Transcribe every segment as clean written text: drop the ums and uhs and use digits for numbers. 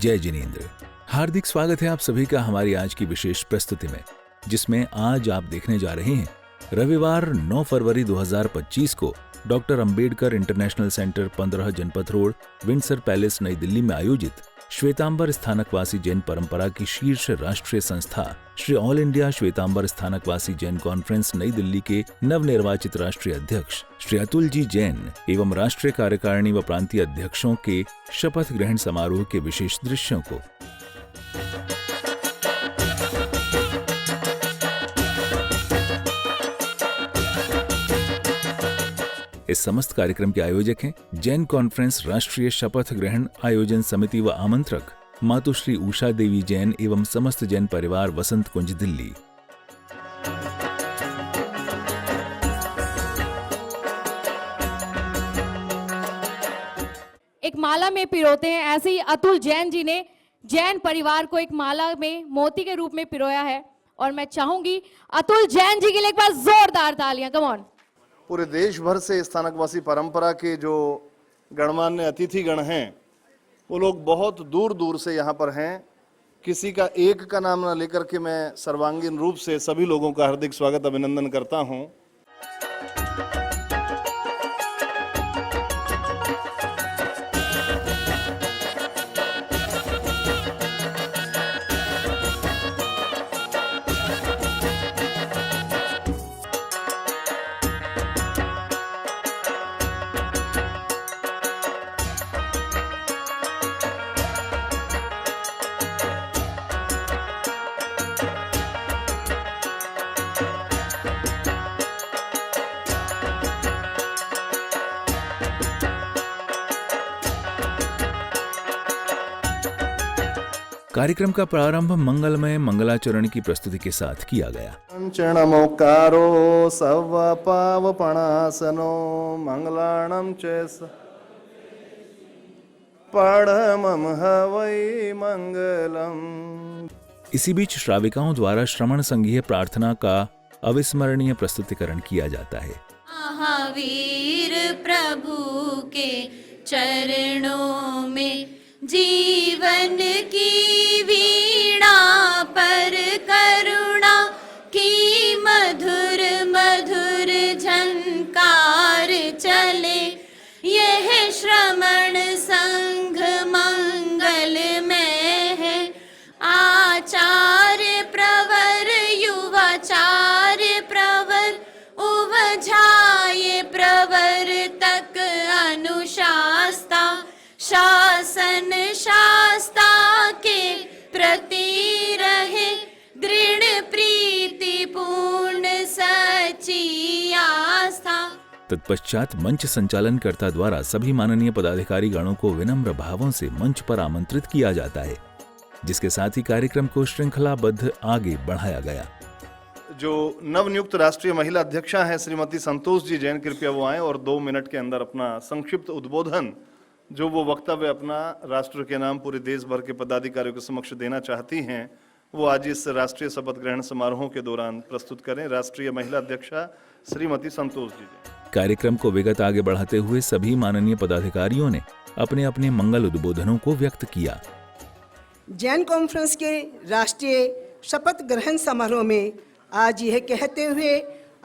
जय जिनेंद्र। हार्दिक स्वागत है आप सभी का हमारी आज की विशेष प्रस्तुति में, जिसमें आज आप देखने जा रहे हैं रविवार 9 फरवरी 2025 को डॉक्टर अंबेडकर इंटरनेशनल सेंटर 15 जनपथ रोड, विंडसर पैलेस, नई दिल्ली में आयोजित श्वेतांबर स्थानकवासी जैन परंपरा की शीर्ष राष्ट्रीय संस्था Shri all India Shwetambar Sthanakvasi Jain conference नई दिल्ली के नवनिर्वाचित राष्ट्रीय अध्यक्ष श्री अतुल जी जैन एवं राष्ट्रीय कार्यकारिणी व प्रांतीय अध्यक्षों के शपथ ग्रहण समारोह के विशेष दृश्यों को इस समस्त कार्यक्रम के आयोजक हैं जैन कॉन्फ्रेंस राष्ट्रीय शपथ ग्रहण आयोजन समिति व आमंत्रक मातुश्री उषा देवी जैन एवं समस्त जैन परिवार, वसंत कुंज, दिल्ली। एक माला में पिरोते हैं, ऐसे ही अतुल जैन जी ने जैन परिवार को एक माला में मोती के रूप में पिरोया है। और मैं चाहूंगी अतुल जैन जी के लिए एक बार जोरदार तालियां। Come on. पूरे देश भर से स्थानकवासी परंपरा के जो गणमान्य अतिथिगण हैं वो लोग बहुत दूर दूर से यहाँ पर हैं। किसी का एक का नाम न लेकर के मैं सर्वांगीण रूप से सभी लोगों का हार्दिक स्वागत अभिनंदन करता हूँ। कार्यक्रम का प्रारंभ मंगलमय मंगलाचरण की प्रस्तुति के साथ किया गया। चरणमोकारो सव पावपणासनो मंगलाणं च पढ़मं हवै मंगलम। इसी बीच श्राविकाओं द्वारा श्रमण संघीय प्रार्थना का अविस्मरणीय प्रस्तुतिकरण किया जाता है। महावीर प्रभु के चरणों में जीवन की वीणा पर करुणा की मधुर मधुर झंकार चले। यह श्रमण संघ मंगल में है। आचार्य प्रवर युवाचार्य प्रवर उवझाए प्रवर तक अनुशास्ता शासन शास्ता के प्रति रहे दृढ़ प्रीति पूर्ण सच्ची आस्था। तत्पश्चात मंच संचालनकर्ता द्वारा सभी माननीय पदाधिकारी गणों को विनम्र भावों से मंच पर आमंत्रित किया जाता है, जिसके साथ ही कार्यक्रम को श्रृंखलाबद्ध आगे बढ़ाया गया। जो नवनियुक्त राष्ट्रीय महिला अध्यक्षा है श्रीमती संतोष जी जैन, कृपया वो आए और 2 मिनट के अंदर अपना संक्षिप्त उद्बोधन जो वो वक्तव्य अपना राष्ट्र के नाम पूरे देश भर के पदाधिकारियों के समक्ष देना चाहती हैं, वो आज इस राष्ट्रीय शपथ ग्रहण समारोह के दौरान प्रस्तुत करें। राष्ट्रीय महिला अध्यक्षा श्रीमती संतोष जी। कार्यक्रम को विगत आगे बढ़ाते हुए सभी माननीय पदाधिकारियों ने अपने अपने मंगल उद्बोधनों को व्यक्त किया। जैन कॉन्फ्रेंस के राष्ट्रीय शपथ ग्रहण समारोह में आज यह कहते हुए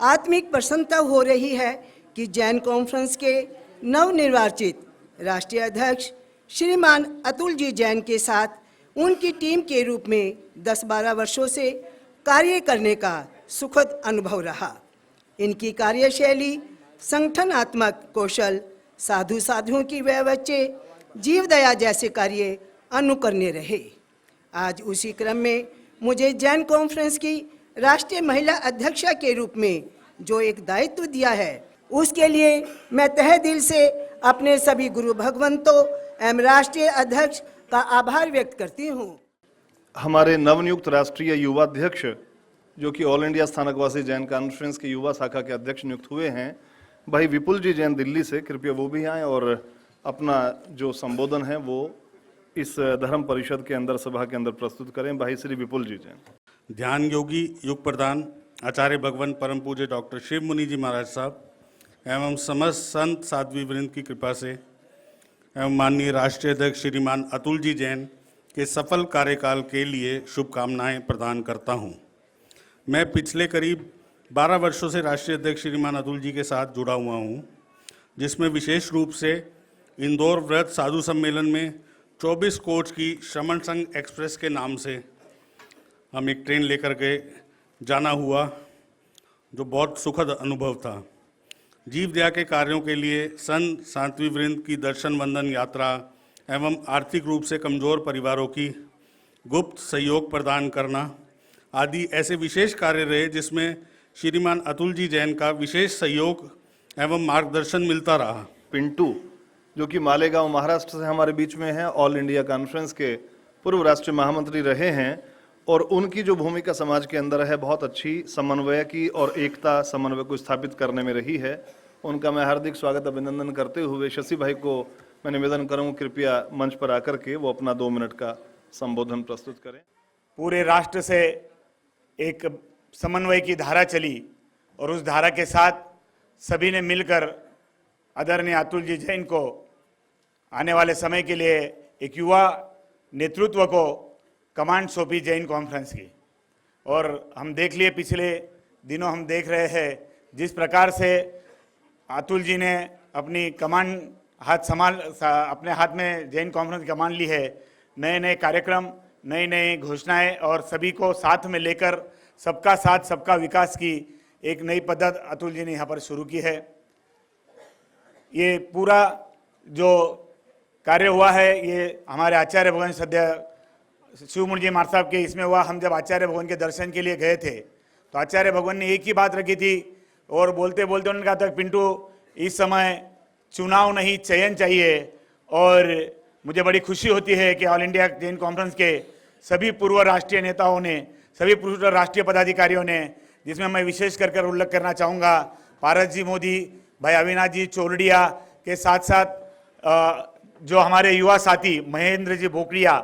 आत्मिक प्रसन्नता हो रही है कि जैन कॉन्फ्रेंस के नवनिर्वाचित राष्ट्रीय अध्यक्ष श्रीमान अतुल जी जैन के साथ उनकी टीम के रूप में 10-12 वर्षों से कार्य करने का सुखद अनुभव रहा। इनकी कार्यशैली, संगठनात्मक कौशल, साधु साधुओं की व्यवच्चे, जीवदया जैसे कार्य अनुकरणीय रहे। आज उसी क्रम में मुझे जैन कॉन्फ्रेंस की राष्ट्रीय महिला अध्यक्षा के रूप में जो एक दायित्व दिया है, उसके लिए मैं तहे दिल से अपने सभी गुरु भगवंतों एवं राष्ट्रीय अध्यक्ष का आभार व्यक्त करती हूँ। हमारे नवनियुक्त राष्ट्रीय युवा अध्यक्ष जो कि all India Sthanakvasi Jain conference के युवा शाखा के अध्यक्ष नियुक्त हुए हैं, भाई विपुल जी जैन दिल्ली से, कृपया वो भी आए और अपना जो संबोधन है वो इस धर्म परिषद के अंदर, सभा के अंदर प्रस्तुत करें। भाई श्री विपुल जी जैन। ध्यान योगी युग प्रधान आचार्य भगवान परम पूज्य डॉक्टर शिव मुनि जी महाराज साहब एवं समस्त संत साध्वी वृंद की कृपा से एवं माननीय राष्ट्रीय अध्यक्ष श्रीमान अतुल जी जैन के सफल कार्यकाल के लिए शुभकामनाएं प्रदान करता हूं। मैं पिछले करीब 12 वर्षों से राष्ट्रीय अध्यक्ष श्रीमान अतुल जी के साथ जुड़ा हुआ हूं, जिसमें विशेष रूप से इंदौर व्रत साधु सम्मेलन में 24 कोच की श्रमण संघ एक्सप्रेस के नाम से हम एक ट्रेन लेकर के जाना हुआ, जो बहुत सुखद अनुभव था। जीव दया के कार्यों के लिए संत साध्वी वृंद की दर्शन वंदन यात्रा एवं आर्थिक रूप से कमजोर परिवारों की गुप्त सहयोग प्रदान करना आदि ऐसे विशेष कार्य रहे जिसमें श्रीमान अतुल जी जैन का विशेष सहयोग एवं मार्गदर्शन मिलता रहा। पिंटू, जो कि मालेगांव महाराष्ट्र से हमारे बीच में है, ऑल इंडिया कॉन्फ्रेंस के पूर्व राष्ट्रीय महामंत्री रहे हैं और उनकी जो भूमिका समाज के अंदर है बहुत अच्छी समन्वय की और एकता समन्वय को स्थापित करने में रही है। उनका मैं हार्दिक स्वागत अभिनंदन करते हुए शशि भाई को मैं निवेदन करूंगा कृपया मंच पर आकर के वो अपना 2 मिनट का संबोधन प्रस्तुत करें। पूरे राष्ट्र से एक समन्वय की धारा चली और उस धारा के साथ सभी ने मिलकर आदरणीय अतुल जी जैन को आने वाले समय के लिए एक युवा नेतृत्व को कमांड सौंपी जैन कॉन्फ्रेंस की। और हम देख लिए पिछले दिनों हम देख रहे हैं जिस प्रकार से अतुल जी ने अपनी कमांड अपने हाथ में जैन कॉन्फ्रेंस की कमांड ली है। नए नए कार्यक्रम, नई नई घोषणाएं और सभी को साथ में लेकर सबका साथ सबका विकास की एक नई पद्धति अतुल जी ने यहाँ पर शुरू की है। ये पूरा जो कार्य हुआ है ये हमारे आचार्य भगवान सद्य शिवमुनि जी महाराज साहब के इसमें हुआ। हम जब आचार्य भगवान के दर्शन के लिए गए थे तो आचार्य भगवान ने एक ही बात रखी थी और बोलते बोलते उन्होंने कहा था, पिंटू इस समय चुनाव नहीं चयन चाहिए। और मुझे बड़ी खुशी होती है कि ऑल इंडिया जैन कॉन्फ्रेंस के सभी पूर्व राष्ट्रीय नेताओं ने, सभी पूर्व राष्ट्रीय पदाधिकारियों ने, जिसमें मैं विशेष कर उल्लेख करना चाहूँगा पारस जी मोदी, भाई अविनाश जी चोरडिया के साथ साथ जो हमारे युवा साथी महेंद्र जी बोकड़िया,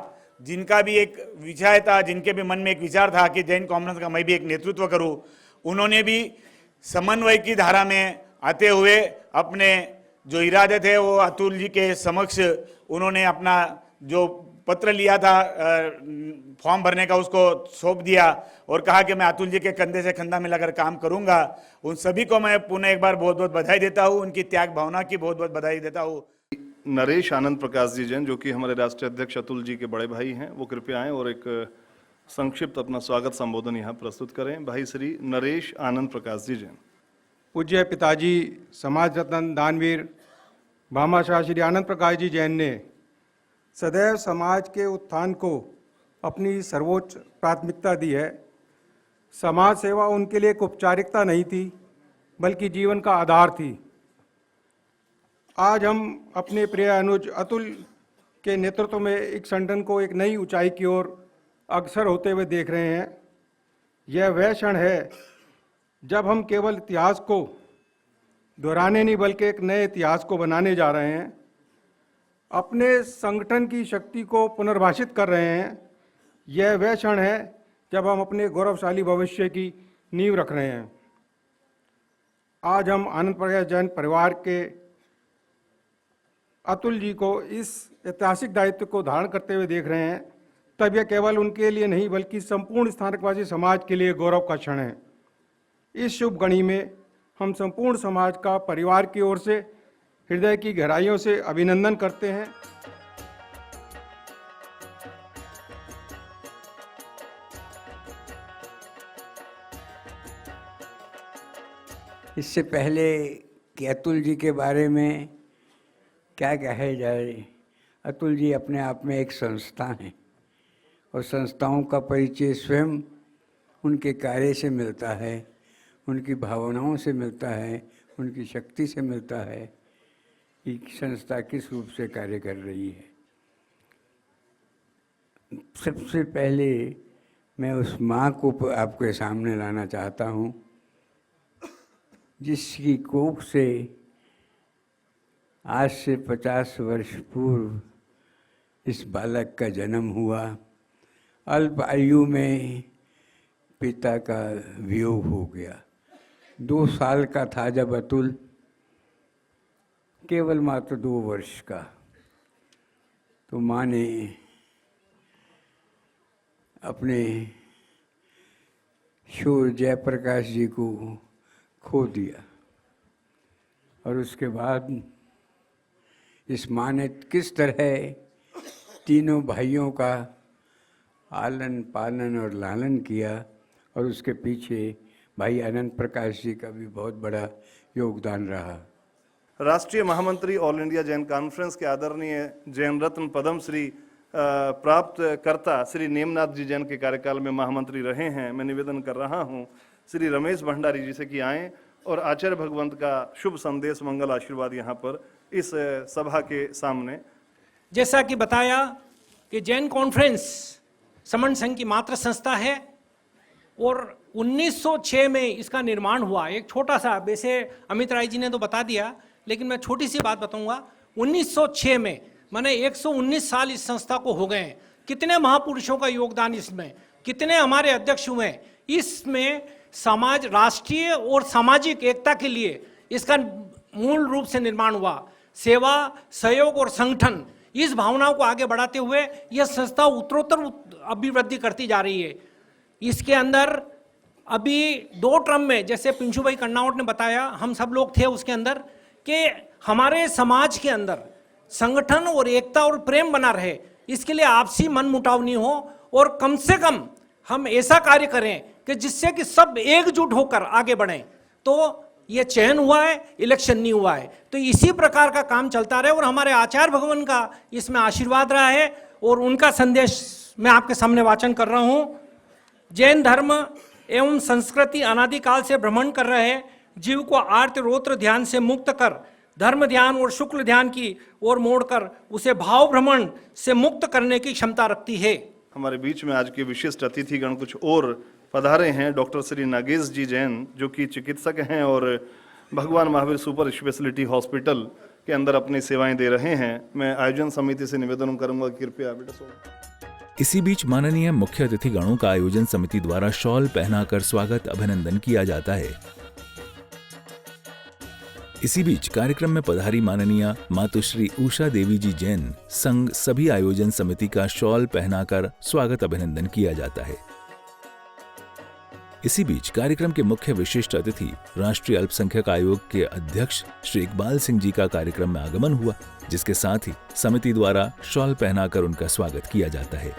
जिनका भी एक विचार था, जिनके भी मन में एक विचार था कि जैन कॉन्फ्रेंस का मैं भी एक नेतृत्व करूं, उन्होंने भी समन्वय की धारा में आते हुए अपने जो इरादे थे वो अतुल जी के समक्ष उन्होंने अपना जो पत्र लिया था फॉर्म भरने का उसको सौंप दिया और कहा कि मैं अतुल जी के कंधे से कंधा मिलाकर काम करूंगा। उन सभी को मैं पुनः एक बार बहुत बहुत बधाई देता हूं, उनकी त्याग भावना की बहुत बहुत बधाई देता हूं। नरेश आनंद प्रकाश जी जैन, जो कि हमारे राष्ट्रीय अध्यक्ष अतुल जी के बड़े भाई हैं, वो कृपया आएं और एक संक्षिप्त अपना स्वागत संबोधन यहाँ प्रस्तुत करें। भाई श्री नरेश आनंद प्रकाश जी जैन। पूज्य पिताजी समाज रत्न दानवीर भामाशाह श्री आनंद प्रकाश जी जैन ने सदैव समाज के उत्थान को अपनी सर्वोच्च प्राथमिकता दी है। समाज सेवा उनके लिए एक औपचारिकता नहीं थी बल्कि जीवन का आधार थी। आज हम अपने प्रिय अनुज अतुल के नेतृत्व में एक संगठन को एक नई ऊंचाई की ओर अग्रसर होते हुए देख रहे हैं। यह वह क्षण है जब हम केवल इतिहास को दोहराने नहीं बल्कि एक नए इतिहास को बनाने जा रहे हैं। अपने संगठन की शक्ति को पुनर्भाषित कर रहे हैं। यह वह क्षण है जब हम अपने गौरवशाली भविष्य की नींव रख रहे हैं। आज हम आनंद प्रकाश जैन परिवार के अतुल जी को इस ऐतिहासिक दायित्व को धारण करते हुए देख रहे हैं, तब यह केवल उनके लिए नहीं बल्कि संपूर्ण स्थानकवासी समाज के लिए गौरव का क्षण है। इस शुभ घड़ी में हम संपूर्ण समाज का परिवार की ओर से हृदय की गहराइयों से अभिनंदन करते हैं। इससे पहले कि अतुल जी के बारे में क्या कहा जाए, अतुल जी अपने आप में एक संस्था हैं और संस्थाओं का परिचय स्वयं उनके कार्य से मिलता है, उनकी भावनाओं से मिलता है, उनकी शक्ति से मिलता है कि संस्था किस रूप से कार्य कर रही है। सबसे पहले मैं उस माँ को आपके सामने लाना चाहता हूँ जिसकी कोख से आज से 50 वर्ष पूर्व इस बालक का जन्म हुआ। अल्प आयु में पिता का वियोग हो गया। 2 साल का था जब अतुल, केवल मात्र 2 वर्ष का, तो माँ ने अपने शूर जयप्रकाश जी को खो दिया और उसके बाद इस माँ ने किस तरह तीनों भाइयों का आलन पालन और लालन किया और उसके पीछे भाई अनंत प्रकाश जी का भी बहुत बड़ा योगदान रहा। राष्ट्रीय महामंत्री ऑल इंडिया जैन कॉन्फ्रेंस के आदरणीय जैन रत्न पद्म श्री प्राप्त करता श्री नेमनाथ जी जैन के कार्यकाल में महामंत्री रहे हैं। मैं निवेदन कर रहा हूं श्री रमेश भंडारी जी से कि आएं और आचार्य भगवंत का शुभ संदेश मंगल आशीर्वाद यहां पर इस सभा के सामने। जैसा कि बताया कि जैन कॉन्फ्रेंस समन संघ की मातृ संस्था है और 1906 में इसका निर्माण हुआ। एक छोटा सा, वैसे अमित राय जी ने तो बता दिया, लेकिन मैं छोटी सी बात बताऊंगा। 1906 में, माने 119 साल इस संस्था को हो गए हैं। कितने महापुरुषों का योगदान इसमें, कितने हमारे अध्यक्ष हुए। इसमें समाज, राष्ट्रीय और सामाजिक एकता के लिए इसका मूल रूप से निर्माण हुआ। सेवा, सहयोग और संगठन, इस भावनाओं को आगे बढ़ाते हुए यह संस्था उत्तरोत्तर अभिवृद्धि करती जा रही है। इसके अंदर अभी 2 टर्म में, जैसे पिंशु भाई कन्नावट ने बताया, हम सब लोग थे उसके अंदर, कि हमारे समाज के अंदर संगठन और एकता और प्रेम बना रहे, इसके लिए आपसी मन मुटाव नहीं हो और कम से कम हम ऐसा कार्य करें कि जिससे कि सब एकजुट होकर आगे बढ़ें। तो ये चयन हुआ है, इलेक्शन नहीं हुआ है, तो इसी प्रकार का काम चलता रहे और हमारे आचार्य भगवान का इसमें आशीर्वाद रहा है और उनका संदेश मैं आपके सामने वाचन कर रहा हूं। जैन धर्म एवं संस्कृति अनादिकाल से भ्रमण कर रहे जीव को आर्त रोत्र ध्यान से मुक्त कर धर्म ध्यान और शुक्ल ध्यान की ओर मोड़कर उसे भाव भ्रमण से मुक्त करने की क्षमता रखती है। हमारे बीच में आज के विशिष्ट अतिथिगण कुछ और पधारे हैं। डॉक्टर श्री नागेश जी जैन, जो कि चिकित्सक हैं और भगवान महावीर सुपर स्पेशलिटी हॉस्पिटल के अंदर अपनी सेवाएं दे रहे हैं। मैं आयोजन समिति से निवेदन करूंगा कृपया बेटा। इसी बीच माननीय मुख्य अतिथिगणों का आयोजन समिति द्वारा शॉल पहनाकर स्वागत अभिनंदन किया जाता है। इसी बीच कार्यक्रम में पधारी माननीय मातुश्री उषा देवी जी जैन संघ सभी आयोजन समिति का शॉल पहनाकर स्वागत अभिनंदन किया जाता है। इसी बीच कार्यक्रम के मुख्य विशिष्ट अतिथि राष्ट्रीय अल्पसंख्यक आयोग के अध्यक्ष श्री इकबाल सिंह जी का कार्यक्रम में आगमन हुआ, जिसके साथ ही समिति द्वारा शॉल पहनाकर उनका स्वागत किया जाता है।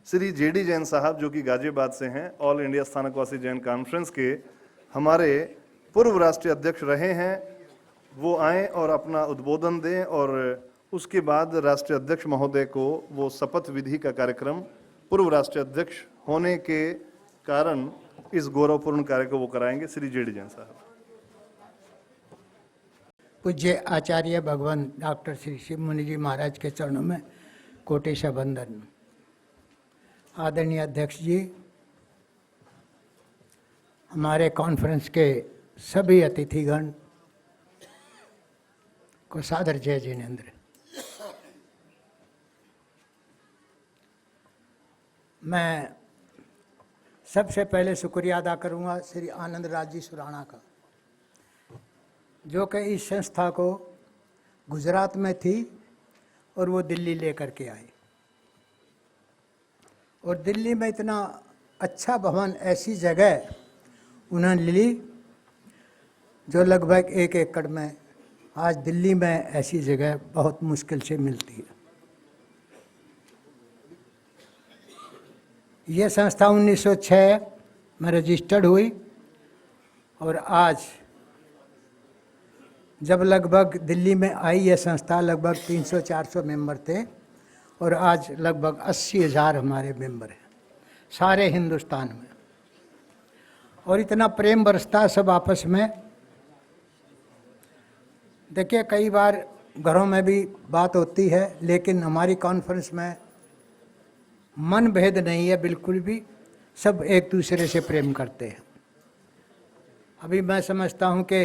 श्री जेडी जैन साहब, जो कि गाजियाबाद से हैं, all India Sthanakvasi Jain conference के हमारे पूर्व राष्ट्रीय अध्यक्ष रहे हैं, वो आएं और अपना उद्बोधन दें और उसके बाद राष्ट्रीय अध्यक्ष महोदय को वो शपथ विधि का कार्यक्रम पूर्व राष्ट्रीय अध्यक्ष होने के कारण इस गौरवपूर्ण कार्य को वो कराएंगे। श्री जेडी जैन साहब। पूज्य आचार्य भगवान डॉक्टर श्री शिव मुनि जी महाराज के चरणों में कोटेशा बंदन। आदरणीय अध्यक्ष जी, हमारे कॉन्फ्रेंस के सभी अतिथिगण को सादर जय जिनेन्द्र। मैं सबसे पहले शुक्रिया अदा करूंगा श्री आनंद राज जी सुराणा का, जो कि इस संस्था को गुजरात में थी और वो दिल्ली लेकर के आए और दिल्ली में इतना अच्छा भवन, ऐसी जगह उन्होंने ली जो लगभग 1 एकड़ में, आज दिल्ली में ऐसी जगह बहुत मुश्किल से मिलती है। ये संस्था 1906 में रजिस्टर्ड हुई और आज जब लगभग दिल्ली में आई ये संस्था, लगभग 300-400 मेंबर थे और आज लगभग 80,000 हमारे मेंबर हैं सारे हिंदुस्तान में। और इतना प्रेम बरसता है सब आपस में। देखिए, कई बार घरों में भी बात होती है, लेकिन हमारी कॉन्फ्रेंस में मन भेद नहीं है बिल्कुल भी, सब एक दूसरे से प्रेम करते हैं। अभी मैं समझता हूँ कि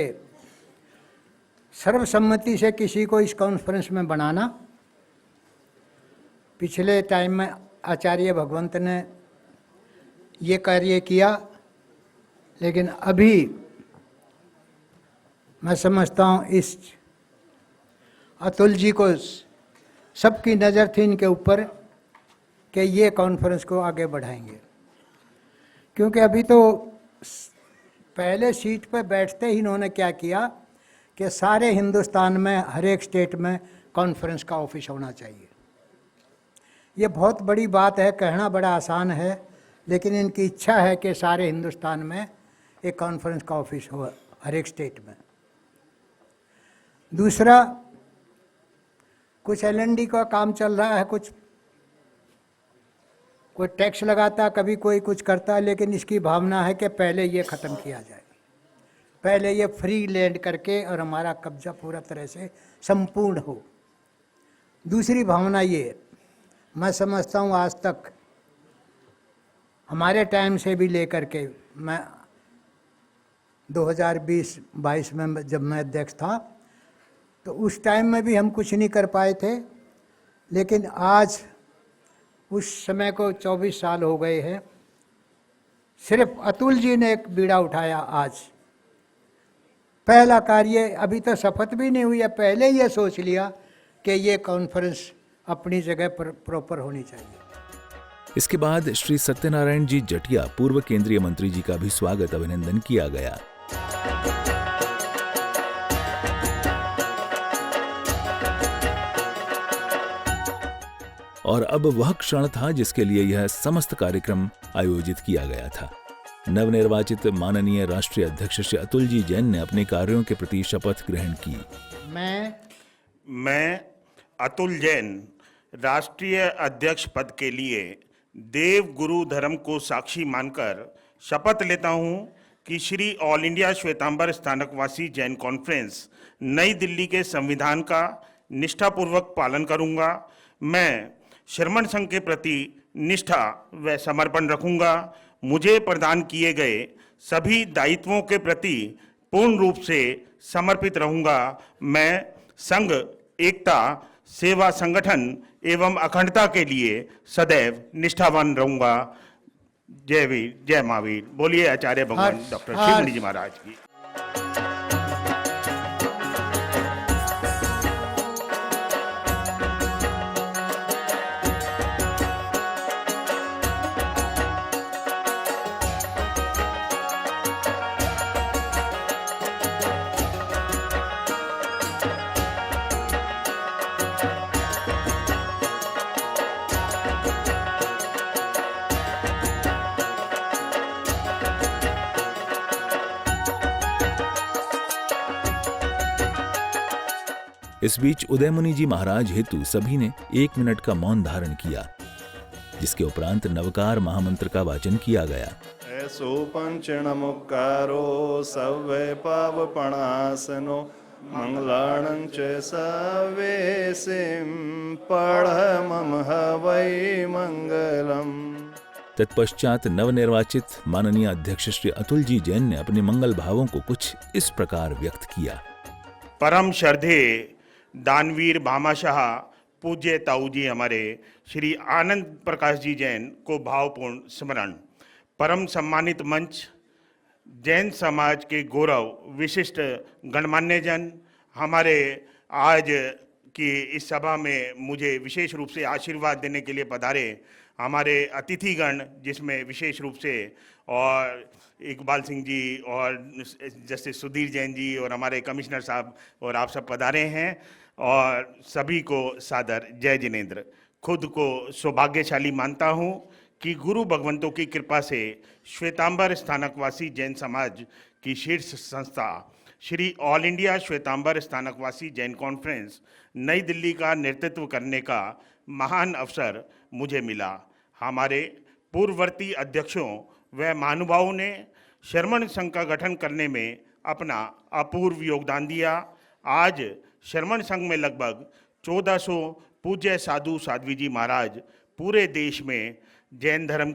सर्वसम्मति से किसी को इस कॉन्फ्रेंस में बनाना, पिछले टाइम में आचार्य भगवंत ने ये कार्य किया, लेकिन अभी मैं समझता हूँ इस अतुल जी को सबकी नज़र थी इनके ऊपर कि ये कॉन्फ्रेंस को आगे बढ़ाएंगे, क्योंकि अभी तो पहले सीट पर बैठते ही इन्होंने क्या किया कि सारे हिंदुस्तान में हर एक स्टेट में कॉन्फ्रेंस का ऑफिस होना चाहिए। ये बहुत बड़ी बात है, कहना बड़ा आसान है, लेकिन इनकी इच्छा है कि सारे हिंदुस्तान में एक कॉन्फ्रेंस का ऑफिस हो हर एक स्टेट में। दूसरा, कुछ LND का काम चल रहा है, कुछ कोई टैक्स लगाता, कभी कोई कुछ करता, लेकिन इसकी भावना है कि पहले ये ख़त्म किया जाए, पहले ये फ्री लैंड करके और हमारा कब्जा पूरा तरह से संपूर्ण हो। दूसरी भावना ये, मैं समझता हूँ आज तक हमारे टाइम से भी लेकर के, मैं 2020-22 में जब मैं अध्यक्ष था तो उस टाइम में भी हम कुछ नहीं कर पाए थे, लेकिन आज उस समय को 24 साल हो गए हैं, सिर्फ अतुल जी ने एक बीड़ा उठाया। आज पहला कार्य, अभी तो शपथ भी नहीं हुई है, पहले ये सोच लिया कि ये कॉन्फ्रेंस अपनी जगह पर प्रॉपर होनी चाहिए। इसके बाद श्री सत्यनारायण जी जटिया पूर्व केंद्रीय मंत्री जी का भी स्वागत अभिनंदन किया गया। और अब वह क्षण था जिसके लिए यह समस्त कार्यक्रम आयोजित किया गया था। नवनिर्वाचित माननीय राष्ट्रीय अध्यक्ष श्री अतुल जी जैन ने अपने कार्यों के प्रति शपथ ग्रहण की। मैं अतुल जैन राष्ट्रीय अध्यक्ष पद के लिए देव गुरु धर्म को साक्षी मानकर शपथ लेता हूं कि Shri all India Shwetambar Sthanakvasi Jain conference नई दिल्ली के संविधान का निष्ठापूर्वक पालन करूंगा। मैं शरमन संघ के प्रति निष्ठा व समर्पण रखूंगा। मुझे प्रदान किए गए सभी दायित्वों के प्रति पूर्ण रूप से समर्पित रहूंगा। मैं संघ एकता, सेवा, संगठन एवं अखंडता के लिए सदैव निष्ठावान रहूंगा। जय वीर, जय महावीर। बोलिए आचार्य भगवान डॉक्टर शिवमुनि जी महाराज की। इस बीच उदयमुनि जी महाराज हेतु सभी ने 1 मिनट का मौन धारण किया, जिसके उपरांत नवकार महामंत्र का वाचन किया गया। ऐसो पंचणमुक्कारो सव्वे पावपणासनो मंगलाणं च सवेसिं पढ़मम हवै मंगलम। तत्पश्चात नवनिर्वाचित माननीय अध्यक्ष श्री अतुल जी जैन ने अपने मंगल भावों को कुछ इस प्रकार व्यक्त किया। परम श्रद्धे दानवीर भामाशाह पूज्य ताऊ जी हमारे श्री आनंद प्रकाश जी जैन को भावपूर्ण स्मरण। परम सम्मानित मंच, जैन समाज के गौरव विशिष्ट गणमान्य जन, हमारे आज की इस सभा में मुझे विशेष रूप से आशीर्वाद देने के लिए पधारे हमारे अतिथिगण, जिसमें विशेष रूप से और इकबाल सिंह जी और जस्टिस सुधीर जैन जी और हमारे कमिश्नर साहब और आप सब पधारे हैं, और सभी को सादर जय जिनेंद्र। खुद को सौभाग्यशाली मानता हूं कि गुरु भगवंतों की कृपा से श्वेतांबर स्थानकवासी जैन समाज की शीर्ष संस्था Shri all India Shwetambar Sthanakvasi Jain conference नई दिल्ली का नेतृत्व करने का महान अवसर मुझे मिला। हमारे पूर्ववर्ती अध्यक्षों व महानुभावों ने शरमन संघ का गठन करने में अपना अपूर्व योगदान दिया। आज शरमन संघ में लगभग 1400 पूज्य साधु साध्वी जी महाराज पूरे देश में जैन धर्म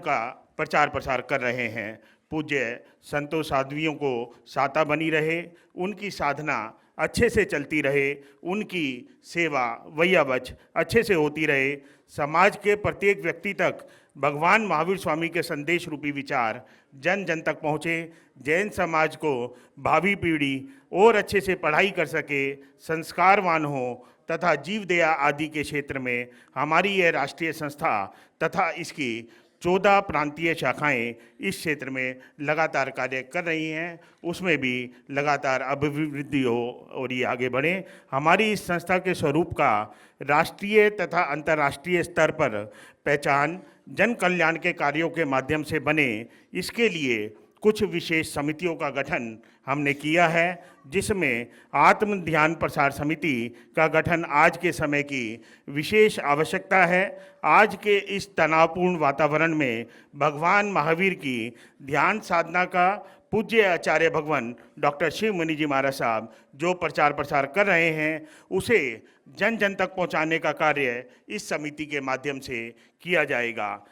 का प्रचार प्रसार कर रहे हैं। पूज्य संतों साध्वियों को साता बनी रहे, उनकी साधना अच्छे से चलती रहे, उनकी सेवा वैयावच अच्छे से होती रहे, समाज के प्रत्येक व्यक्ति तक भगवान महावीर स्वामी के संदेश रूपी विचार जन जन तक पहुँचे, जैन समाज को भावी पीढ़ी और अच्छे से पढ़ाई कर सके, संस्कारवान हो तथा जीव दया आदि के क्षेत्र में हमारी यह राष्ट्रीय संस्था तथा इसकी 14 प्रांतीय शाखाएं इस क्षेत्र में लगातार कार्य कर रही हैं, उसमें भी लगातार अभिवृद्धि हो और ये आगे बढ़े। हमारी इस संस्था के स्वरूप का राष्ट्रीय तथा अंतर्राष्ट्रीय स्तर पर पहचान जन कल्याण के कार्यों के माध्यम से बने, इसके लिए कुछ विशेष समितियों का गठन हमने किया है, जिसमें आत्म ध्यान प्रसार समिति का गठन आज के समय की विशेष आवश्यकता है। आज के इस तनावपूर्ण वातावरण में भगवान महावीर की ध्यान साधना का पूज्य आचार्य भगवान डॉक्टर शिव मुनि जी महाराज साहब जो प्रचार प्रसार कर रहे हैं, उसे जन जन तक पहुंचाने का कार्य इस समिति के माध्यम से किया जाएगा।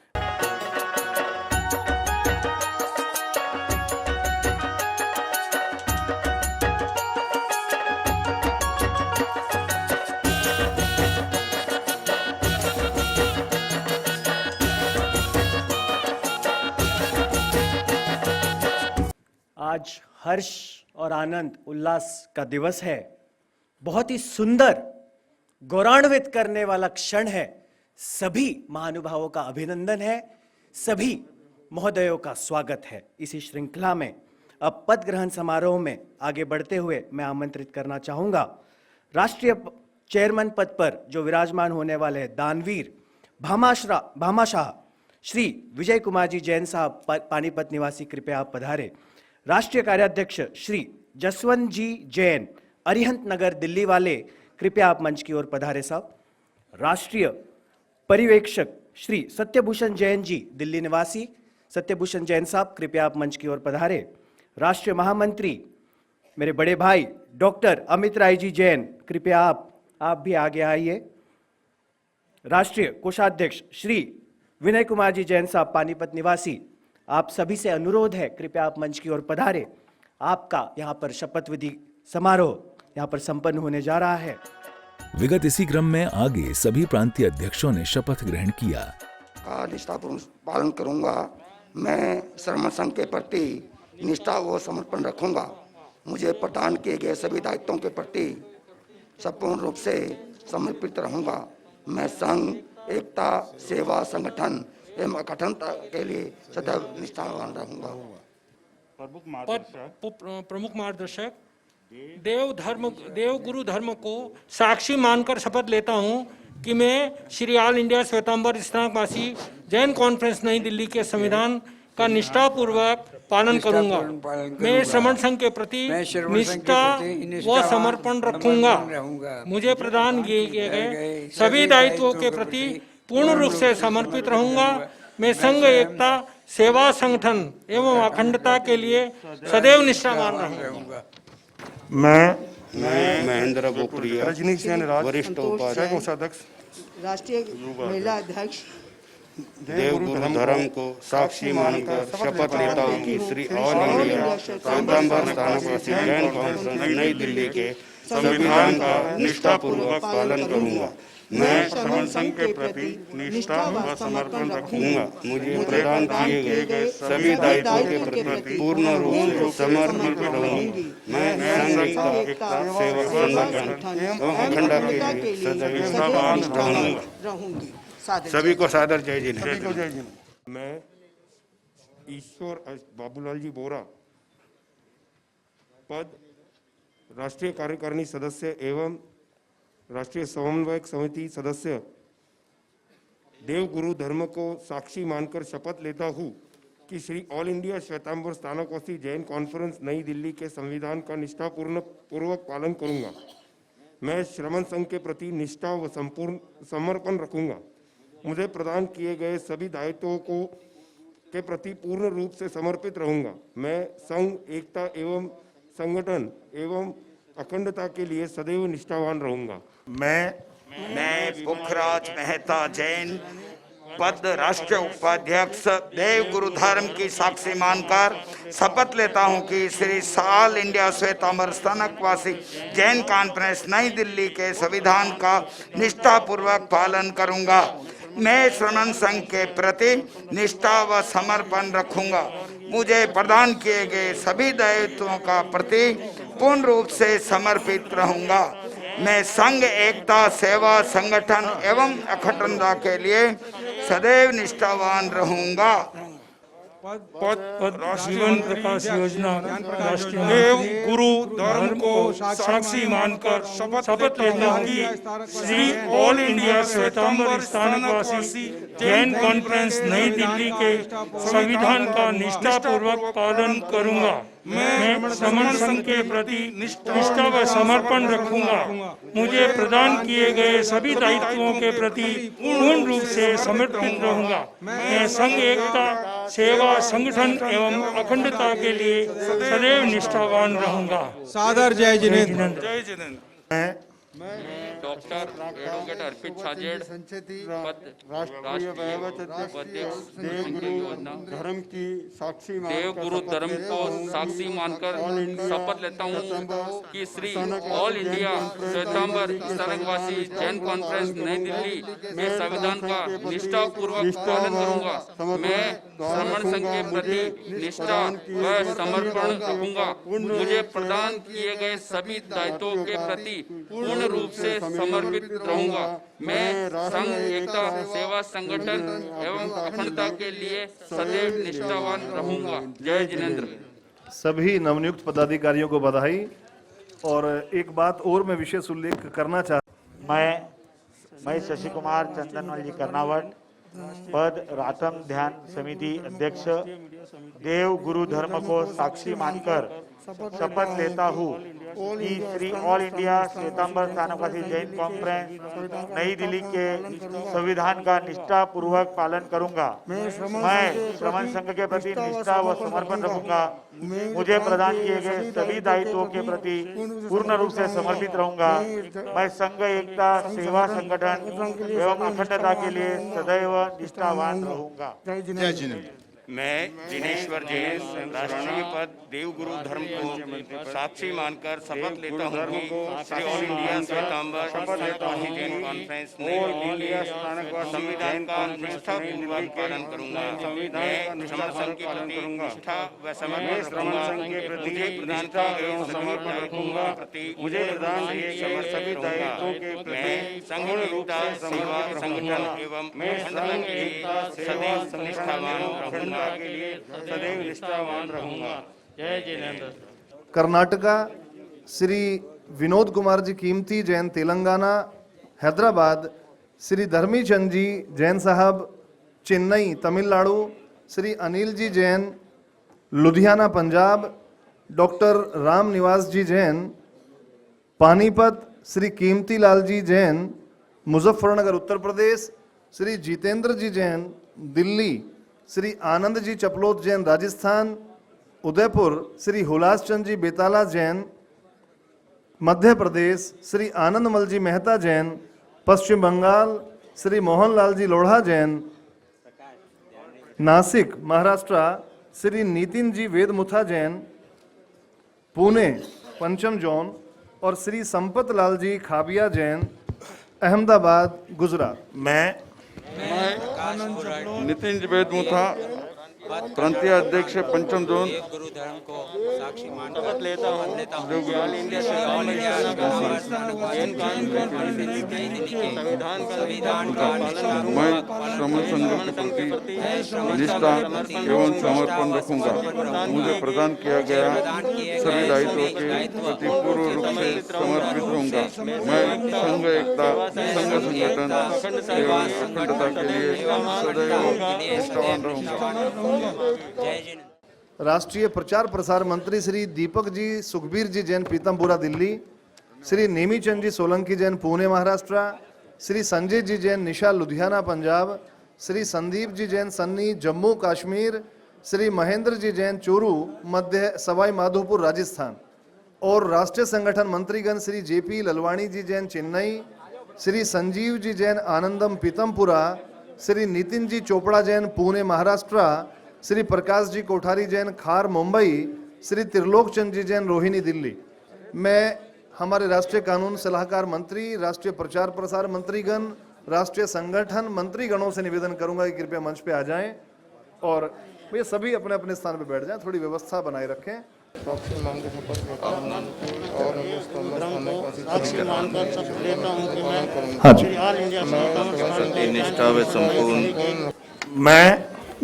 आज हर्ष और आनंद उल्लास का दिवस है। बहुत ही सुंदर गौरवान्वित करने वाला क्षण है। सभी महानुभावों का अभिनंदन है, सभी महोदयों का स्वागत है। इसी श्रृंखला में अब पद ग्रहण समारोह में आगे बढ़ते हुए मैं आमंत्रित करना चाहूंगा राष्ट्रीय चेयरमैन पद पर जो विराजमान होने वाले हैं दानवीर भामाशाह श्री विजय कुमार जी जैन साहब पानीपत निवासी, कृपया आप पधारे। राष्ट्रीय कार्याध्यक्ष श्री जसवंत जी जैन अरिहंत नगर दिल्ली वाले, कृपया आप मंच की ओर पधारे साहब। राष्ट्रीय पर्यवेक्षक श्री सत्यभूषण जैन जी दिल्ली निवासी, सत्यभूषण जैन साहब कृपया आप मंच की ओर पधारे। राष्ट्रीय महामंत्री मेरे बड़े भाई डॉक्टर अमित राय जी जैन, कृपया आप भी आगे आइए। राष्ट्रीय कोषाध्यक्ष श्री विनय कुमार जी जैन साहब पानीपत निवासी, आप सभी से अनुरोध है कृपया आप मंच की ओर पधारे। आपका यहाँ पर शपथ विधि समारोह यहाँ पर संपन्न होने जा रहा है। विगत इसी क्रम में आगे सभी प्रांतीय अध्यक्षों ने शपथ ग्रहण किया। का निष्ठापूर्ण पालन करूंगा। मैं श्रमण संघ के प्रति निष्ठा व समर्पण रखूंगा। मुझे प्रदान किए गए सभी दायित्वों के प्रति संपूर्ण रूप से समर्पित रहूंगा। मैं संघ, एकता, सेवा, संगठन एवं अखंडता के लिए सदैव निष्ठावान रहूंगा। प्रमुख मार्गदर्शक देव गुरु धर्म को साक्षी मानकर शपथ लेता हूं कि मैं Shri all India Shwetambar Sthanakvasi Jain conference नई दिल्ली के संविधान का निष्ठापूर्वक पालन करूंगा। मैं श्रमण संघ के प्रति निष्ठा व समर्पण रखूंगा। मुझे प्रदान किए गए सभी दायित्वों के प्रति पूर्ण रूप से समर्पित रहूंगा। मैं संघ, एकता, सेवा, संगठन एवं अखंडता के लिए सदैव निष्ठावान रहूंगा। मैं महेंद्र गोप्रिया वरिष्ठ उपाध्यक्ष राष्ट्रीय महिला अध्यक्ष देवगुरु धर्म को साक्षी मानकर शपथ लेता हूँ कि Shri all India Shwetambar Sthanakvasi Jain conference नई दिल्ली के संविधान का निष्ठापूर्वक पालन करूंगा। मैं श्रमण संघ के प्रति निष्ठा व समर्पण रखूंगा। मुझे प्रदान किए गए सभी दायित्वों के प्रति पूर्ण रूप से समर्पित रहूंगी। मैं संघ, एकता, सेवा, संगठन एवं अखंडता के लिए सदैव निष्ठावान रहूंगी। सभी को सादर जय जिनेंद्र। मैं ईश्वर बाबूलाल जी बोरा पद राष्ट्रीय कार्यकारिणी सदस्य एवं राष्ट्रीय समन्वयक समिति सदस्य देव गुरु धर्म को साक्षी मानकर शपथ लेता हूँ कि Shri all India Shwetambar Sthanakvasi Jain conference नई दिल्ली के संविधान का निष्ठापूर्वक पालन करूंगा। मैं श्रमण संघ के प्रति निष्ठा व संपूर्ण समर्पण रखूंगा। मुझे प्रदान किए गए सभी दायित्वों के प्रति पूर्ण रूप से समर्पित रहूंगा। मैं संघ, एकता एवं संगठन एवं अखंडता के लिए सदैव निष्ठावान रहूंगा। मैं पुखराज मेहता जैन पद राष्ट्रीय उपाध्यक्ष देव गुरु धर्म की साक्षी मानकर शपथ लेता हूं कि Shri all India Shwetambar Sthanakvasi Jain conference नई दिल्ली के संविधान का निष्ठापूर्वक पालन करूंगा। मैं श्रमण संघ के प्रति निष्ठा व समर्पण रखूंगा। मुझे प्रदान किए गए सभी दायित्वों का प्रति पूर्ण रूप से समर्पित रहूंगा। मैं संघ एकता, सेवा, संगठन एवं अखंडता के लिए सदैव निष्ठावान रहूंगा। जीवन प्रकाश योजना देव गुरु धर्म को साक्षी मानकर शपथ लेता हूँ कि Shri all India Shwetambar Sthanakvasi Jain conference नई दिल्ली के संविधान का निष्ठापूर्वक पालन करूंगा। मैं श्रमण संघ के प्रति निष्ठा व समर्पण रखूंगा। मुझे प्रदान किए गए सभी दायित्वों के प्रति पूर्ण रूप से समर्पित रहूंगा। मैं संघ एकता, सेवा, संगठन एवं अखंडता के लिए सदैव निष्ठावान रहूंगा। सादर जय जिनेंद्र। जय जिनेंद्र। डॉक्टर एडवोकेट अर्पित छाजेड़ राष्ट्रीय धर्म की साक्षी देव गुरु धर्म को साक्षी मानकर शपथ लेता हूँ कि Shri all India Shwetambar Sthanakvasi Jain conference नई दिल्ली के संविधान का निष्ठापूर्वक पालन करूंगा। मैं श्रमण संघ के प्रति निष्ठा व समर्पण रखूंगा। मुझे प्रदान किए गए सभी दायित्वों के प्रति पूर्ण रूप से समर्पित रहूंगा। मैं संघ एकता, सेवा, संगठन एवं अखंडता के लिए सदैव निष्ठावान रहूंगा। जय जिनेंद्र। सभी नवनियुक्त पदाधिकारियों को बधाई। और एक बात और मैं विशेष उल्लेख करना चाहता मैं शशि कुमार चंदनवाल जी कर्नावट पद रातम ध्यान समिति अध्यक्ष देव गुरु धर्म को साक्षी मानकर शपथ लेता हूँ कि Shri all India Shwetambar Sthanakvasi Jain conference नई दिल्ली के संविधान का निष्ठा पूर्वक पालन करूंगा। मैं श्रमण संघ के प्रति निष्ठा व समर्पण रखूंगा। मुझे प्रदान किए गए सभी दायित्वों के प्रति पूर्ण रूप से समर्पित रहूंगा। मैं संघ एकता, सेवा, संगठन एवं अखंडता के लिए सदैव निष्ठावान रहूंगा। जय जिनेंद्र। मैं जिनेश्वर जैन राष्ट्रीय पद देव गुरु धर्म को साक्षी मानकर शपथ लेता हूँ कि Shri all India Shwetambar Sthanakvasi Jain conference नई दिल्ली के संविधान का निष्ठापूर्वक पालन करूंगा। मैं श्रमण संघ के प्रति निष्ठा व समर्पण रखूंगा। मुझे प्रदान किए समर्पण रखूंगा। मुझे प्रदान किए गए सभी दायित्वों के प्रति संघ एकता, सेवा, संगठन एवं अखंडता के लिए सदैव निष्ठावान रहूंगा। के लिए सदैव निष्ठावान रहूंगा। जय जिनेंद्र। कर्नाटका श्री विनोद कुमार जी कीमती जैन तेलंगाना, हैदराबाद श्री धर्मी चंद जी जैन साहब, चेन्नई तमिलनाडु श्री अनिल जी जैन, लुधियाना पंजाब डॉक्टर राम निवास जी जैन, पानीपत श्री कीमती लाल जी जैन, मुजफ्फरनगर उत्तर प्रदेश श्री जितेंद्र जी जैन, दिल्ली श्री आनंद जी चपलोत जैन राजस्थान, उदयपुर श्री हुलास चंद जी बेताला जैन, मध्य प्रदेश श्री आनंदमल जी मेहता जैन, पश्चिम बंगाल श्री मोहनलाल जी लोढ़ा जैन, नासिक महाराष्ट्र श्री नितिन जी वेदमुथा जैन, पुणे पंचम जोन और श्री संपत लाल जी खाबिया जैन, अहमदाबाद गुजरात। मैं नितिन वेदमुथा प्रांतीय अध्यक्ष पंचम जोन गुरु धर्म को साक्षी मानकर लेता हूं ऑल इंडिया संविधान का मैं श्रमण संघ के प्रति निष्ठा एवं समर्पण रखूंगा। मुझे प्रदान किया गया सभी दायित्वों के प्रति पूर्ण रूप से समर्पित रहूंगा। मैं संघ एकता, संघ संगठन एवं अखंडता के लिए सदैव निष्ठावान रहूंगा। राष्ट्रीय प्रचार प्रसार मंत्री श्री दीपक जी सुखबीर जी जैन पीतमपुरा दिल्ली, श्री नेमीचंद जी सोलंकी जैन पुणे महाराष्ट्र, श्री संजय जी जैन निशा लुधियाना पंजाब, श्री संदीप जी जैन सन्नी जम्मू कश्मीर, श्री महेंद्र जी जैन चूरू मध्य सवाई माधोपुर राजस्थान और राष्ट्रीय संगठन मंत्रीगण श्री जेपी ललवाणी जी जैन चेन्नई, श्री संजीव जी जैन आनंदम पीतमपुरा, श्री नितिन जी चोपड़ा जैन पुणे महाराष्ट्र, श्री प्रकाश जी कोठारी जैन खार मुंबई, श्री त्रिलोक चंद जी जैन रोहिणी दिल्ली। मैं हमारे राष्ट्रीय कानून सलाहकार मंत्री, राष्ट्रीय प्रचार प्रसार मंत्रीगण, राष्ट्रीय संगठन मंत्रीगणों से निवेदन करूंगा कि कृपया मंच पे आ जाएं और ये सभी अपने अपने स्थान पे बैठ जाएं, थोड़ी व्यवस्था बनाए रखें। साक्षी मानकर शपथ लेता हूं और साक्षी मानकर शपथ लेता हूं कि मैं श्री ऑल इंडिया निष्ठा व संपूर्ण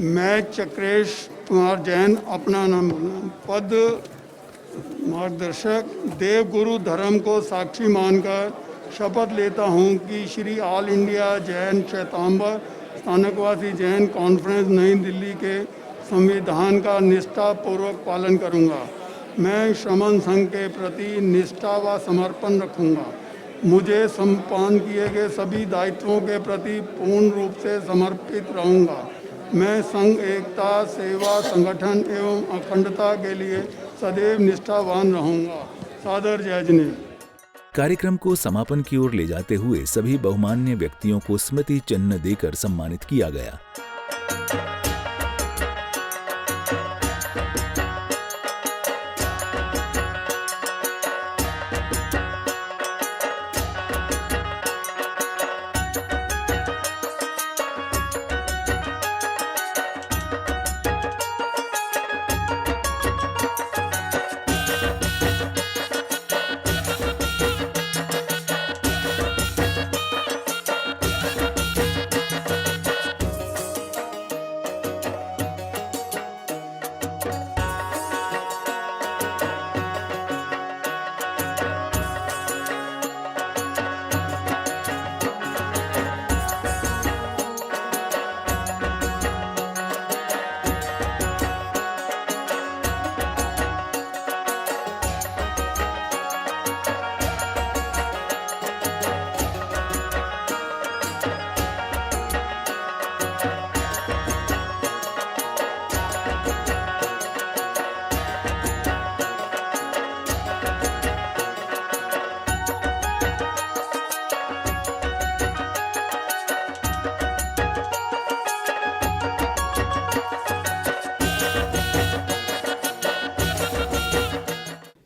मैं चक्रेश कुमार जैन अपना नाम पद मार्गदर्शक देव गुरु धर्म को साक्षी मानकर शपथ लेता हूं कि Shri all India Jain Shwetambar Sthanakvasi Jain conference नई दिल्ली के संविधान का निष्ठापूर्वक पालन करूंगा। मैं श्रमण संघ के प्रति निष्ठा व समर्पण रखूंगा। मुझे संपादन किए गए सभी दायित्वों के प्रति पूर्ण रूप से समर्पित रहूंगा। मैं संघ एकता, सेवा, संगठन एवं अखंडता के लिए सदैव निष्ठावान रहूंगा। सादर जयजनी। कार्यक्रम को समापन की ओर ले जाते हुए सभी बहुमान्य व्यक्तियों को स्मृति चिन्ह देकर सम्मानित किया गया।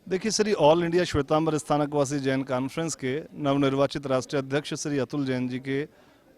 देखिए, Shri all India Shwetambar Sthanakvasi Jain conference के नवनिर्वाचित राष्ट्रीय अध्यक्ष श्री अतुल जैन जी के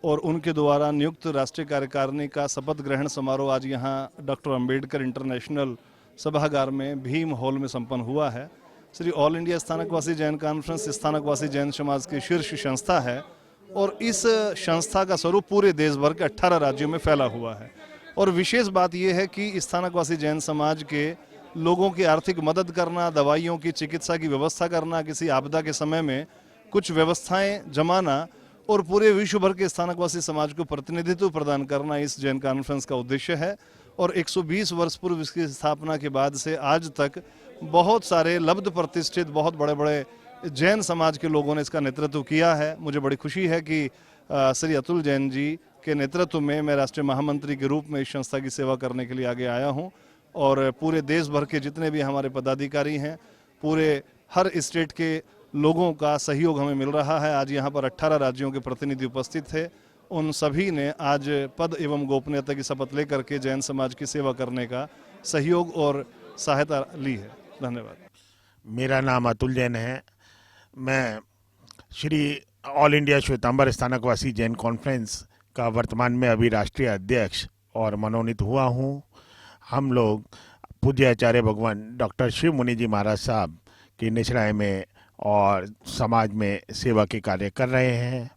और उनके द्वारा नियुक्त राष्ट्रीय कार्यकारिणी का शपथ ग्रहण समारोह आज यहाँ डॉक्टर अंबेडकर इंटरनेशनल सभागार में भीम हॉल में संपन्न हुआ है। Shri all India Sthanakvasi Jain conference Sthanakvasi Jain समाज की शीर्ष संस्था है और इस संस्था का स्वरूप पूरे देश भर के 18 राज्यों में फैला हुआ है। और विशेष बात यह है कि स्थानकवासी जैन समाज के लोगों की आर्थिक मदद करना, दवाइयों की चिकित्सा की व्यवस्था करना, किसी आपदा के समय में कुछ व्यवस्थाएं जमाना और पूरे विश्व भर के स्थानकवासी समाज को प्रतिनिधित्व प्रदान करना इस जैन कॉन्फ्रेंस का उद्देश्य है। और 120 वर्ष पूर्व इसकी स्थापना के बाद से आज तक बहुत सारे लब्ध प्रतिष्ठित बहुत बड़े बड़े जैन समाज के लोगों ने इसका नेतृत्व किया है। मुझे बड़ी खुशी है कि श्री अतुल जैन जी के नेतृत्व में मैं राष्ट्रीय महामंत्री के रूप में इस संस्था की सेवा करने के लिए आगे आया हूं और पूरे देश भर के जितने भी हमारे पदाधिकारी हैं, पूरे हर स्टेट के लोगों का सहयोग हमें मिल रहा है। आज यहाँ पर 18 राज्यों के प्रतिनिधि उपस्थित थे। उन सभी ने आज पद एवं गोपनीयता की शपथ लेकर के जैन समाज की सेवा करने का सहयोग और सहायता ली है। धन्यवाद। मेरा नाम अतुल जैन है। मैं Shri all India Shwetambar Sthanakvasi Jain conference का वर्तमान में अभी राष्ट्रीय अध्यक्ष और मनोनीत हुआ हूँ। हम लोग पूज्य आचार्य भगवान डॉक्टर शिव मुनि जी महाराज साहब की निश्राय में और समाज में सेवा के कार्य कर रहे हैं।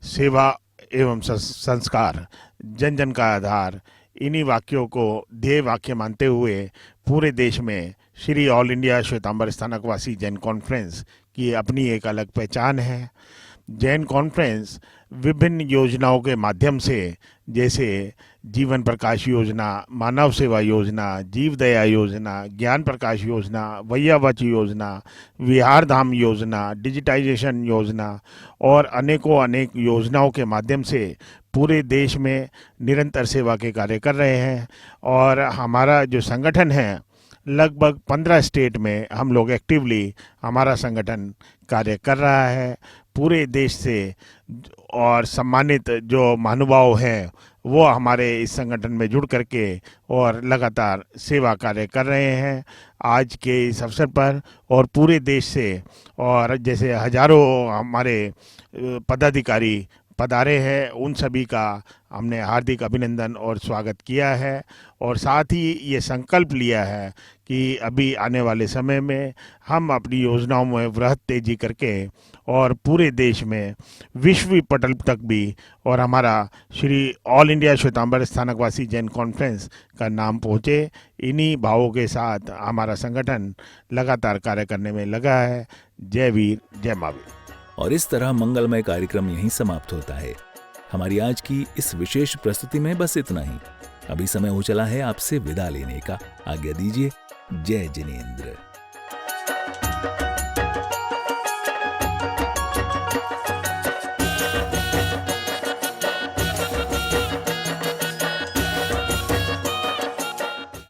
सेवा एवं संस्कार जन जन का आधार, इन्हीं वाक्यों को ध्येय वाक्य मानते हुए पूरे देश में Shri all India Shwetambar Sthanakvasi Jain conference की अपनी एक अलग पहचान है। जैन कॉन्फ्रेंस विभिन्न योजनाओं के माध्यम से, जैसे जीवन प्रकाश योजना, मानव सेवा योजना, जीव दया योजना, ज्ञान प्रकाश योजना, वैयावच योजना, विहार धाम योजना, डिजिटाइजेशन योजना और अनेकों अनेक योजनाओं के माध्यम से पूरे देश में निरंतर सेवा के कार्य कर रहे हैं। और हमारा जो संगठन है, लगभग 15 स्टेट में हम लोग एक्टिवली हमारा संगठन कार्य कर रहा है। पूरे देश से और सम्मानित जो महानुभाव हैं वो हमारे इस संगठन में जुड़ करके और लगातार सेवा कार्य कर रहे हैं। आज के इस अवसर पर और पूरे देश से और जैसे हजारों हमारे पदाधिकारी पधारे हैं, उन सभी का हमने हार्दिक अभिनंदन और स्वागत किया है और साथ ही ये संकल्प लिया है कि अभी आने वाले समय में हम अपनी योजनाओं में वृहद तेजी करके और पूरे देश में विश्व पटल तक भी और हमारा Shri all India Shwetambar Sthanakvasi Jain conference का नाम पहुँचे। इन्हीं भावों के साथ हमारा संगठन लगातार कार्य करने में लगा है। जय वीर, जय महावीर। और इस तरह मंगलमय कार्यक्रम यहीं समाप्त होता है। हमारी आज की इस विशेष प्रस्तुति में बस इतना ही। अभी समय हो चला है आपसे विदा लेने का। आज्ञा दीजिए। जय जिनेंद्र।